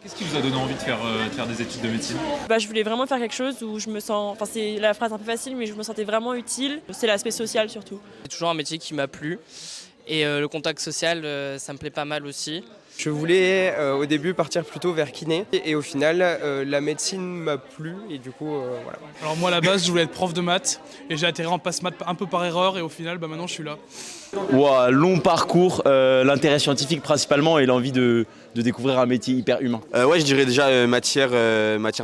Qu'est-ce qui vous a donné envie de faire des études de médecine? Je voulais vraiment faire quelque chose où je me sens, enfin c'est la phrase un peu facile, mais je me sentais vraiment utile. C'est l'aspect social surtout. C'est toujours un métier qui m'a plu et le contact social, ça me plaît pas mal aussi. Je voulais au début partir plutôt vers kiné et au final la médecine m'a plu et du coup voilà. Alors moi à la base je voulais être prof de maths et j'ai atterri en passe maths un peu par erreur et au final maintenant je suis là. Wow, long parcours, l'intérêt scientifique principalement et l'envie de découvrir un métier hyper humain. Ouais, je dirais déjà matière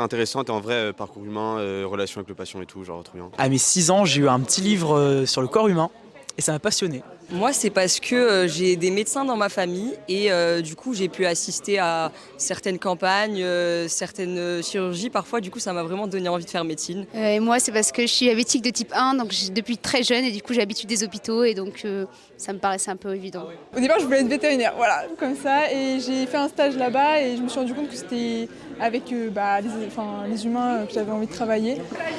intéressante et en vrai parcours humain, relation avec le patient et tout, genre trop bien. À mes 6 ans, j'ai eu un petit livre sur le corps humain et ça m'a passionné. Moi, c'est parce que j'ai des médecins dans ma famille et du coup, j'ai pu assister à certaines campagnes, certaines chirurgies. Parfois, du coup, ça m'a vraiment donné envie de faire médecine. Et moi, c'est parce que je suis diabétique de type 1, donc depuis très jeune et du coup, j'ai l'habitude des hôpitaux et donc ça me paraissait un peu évident. Au départ, je voulais être vétérinaire, voilà, comme ça. Et j'ai fait un stage là-bas et je me suis rendu compte que c'était avec les humains que j'avais envie de travailler.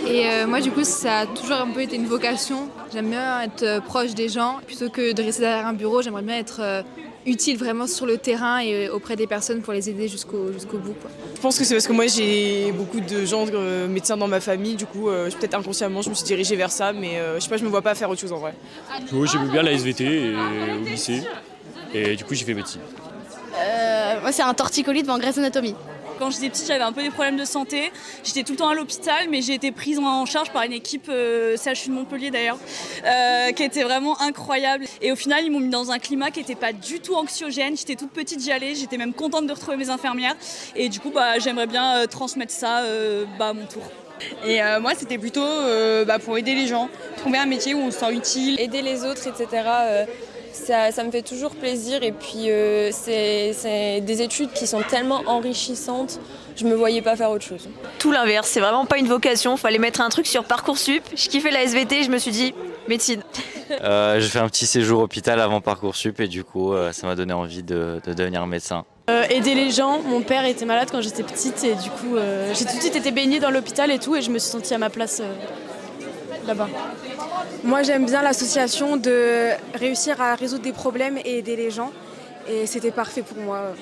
Et moi, du coup, ça a toujours un peu été une vocation. J'aime bien être proche des gens. Plutôt que de rester derrière un bureau, j'aimerais bien être utile vraiment sur le terrain et auprès des personnes pour les aider jusqu'au bout, quoi. Je pense que c'est parce que moi j'ai beaucoup de gens médecins dans ma famille, du coup peut-être inconsciemment je me suis dirigée vers ça, mais je sais pas, je me vois pas faire autre chose en vrai. J'aimais bien la SVT au lycée et du coup j'ai fait médecine. Moi, c'est un torticolis devant Grey's Anatomy. Quand j'étais petite, j'avais un peu des problèmes de santé. J'étais tout le temps à l'hôpital, mais j'ai été prise en charge par une équipe CHU de Montpellier d'ailleurs, qui était vraiment incroyable. Et au final, ils m'ont mis dans un climat qui n'était pas du tout anxiogène. J'étais toute petite, j'y allais. J'étais même contente de retrouver mes infirmières. Et du coup, j'aimerais bien transmettre ça à mon tour. Et moi, c'était plutôt pour aider les gens, trouver un métier où on se sent utile. Aider les autres, etc. Ça me fait toujours plaisir et puis c'est des études qui sont tellement enrichissantes, je me voyais pas faire autre chose. Tout l'inverse, c'est vraiment pas une vocation, fallait mettre un truc sur Parcoursup, je kiffais la SVT, je me suis dit médecine. J'ai fait un petit séjour hôpital avant Parcoursup et du coup ça m'a donné envie de devenir médecin. Aider les gens, mon père était malade quand j'étais petite et du coup j'ai tout de suite été baignée dans l'hôpital et tout et je me suis sentie à ma place là-bas. Moi j'aime bien l'association de réussir à résoudre des problèmes et aider les gens et c'était parfait pour moi.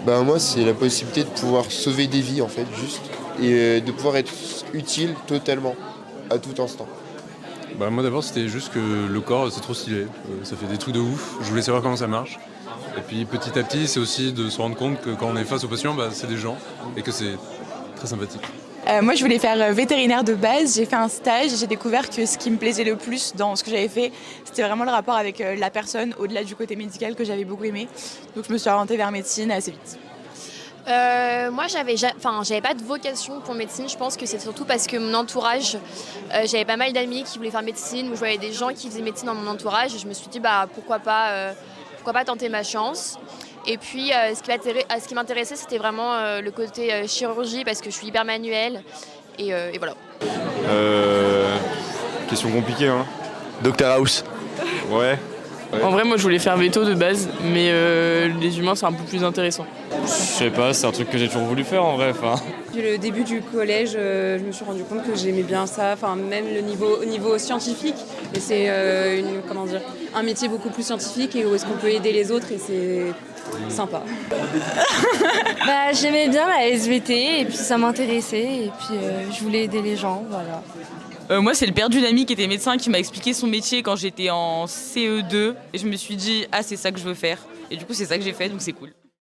Moi c'est la possibilité de pouvoir sauver des vies en fait juste et de pouvoir être utile totalement à tout instant. Moi d'abord c'était juste que le corps c'est trop stylé, ça fait des trucs de ouf, je voulais savoir comment ça marche. Et puis petit à petit c'est aussi de se rendre compte que quand on est face aux patients c'est des gens et que c'est très sympathique. Moi, je voulais faire vétérinaire de base. J'ai fait un stage et j'ai découvert que ce qui me plaisait le plus dans ce que j'avais fait, c'était vraiment le rapport avec la personne, au-delà du côté médical que j'avais beaucoup aimé. Donc, je me suis orientée vers médecine assez vite. Moi, j'avais pas de vocation pour médecine. Je pense que c'est surtout parce que mon entourage, j'avais pas mal d'amis qui voulaient faire médecine, ou je voyais des gens qui faisaient médecine dans mon entourage. Et je me suis dit, pourquoi pas tenter ma chance. Et puis, ce qui m'intéressait, c'était vraiment le côté chirurgie, parce que je suis hyper manuelle. Et voilà. Question compliquée, hein. Dr House. Ouais. En vrai, moi je voulais faire veto de base, mais les humains c'est un peu plus intéressant. Je sais pas, c'est un truc que j'ai toujours voulu faire en vrai. Depuis le début du collège, je me suis rendu compte que j'aimais bien ça, même au niveau scientifique. Et c'est un métier beaucoup plus scientifique et où est-ce qu'on peut aider les autres et c'est sympa. J'aimais bien la SVT et puis ça m'intéressait et puis je voulais aider les gens, voilà. Moi, c'est le père d'une amie qui était médecin qui m'a expliqué son métier quand j'étais en CE2 et je me suis dit c'est ça que je veux faire et du coup c'est ça que j'ai fait donc c'est cool.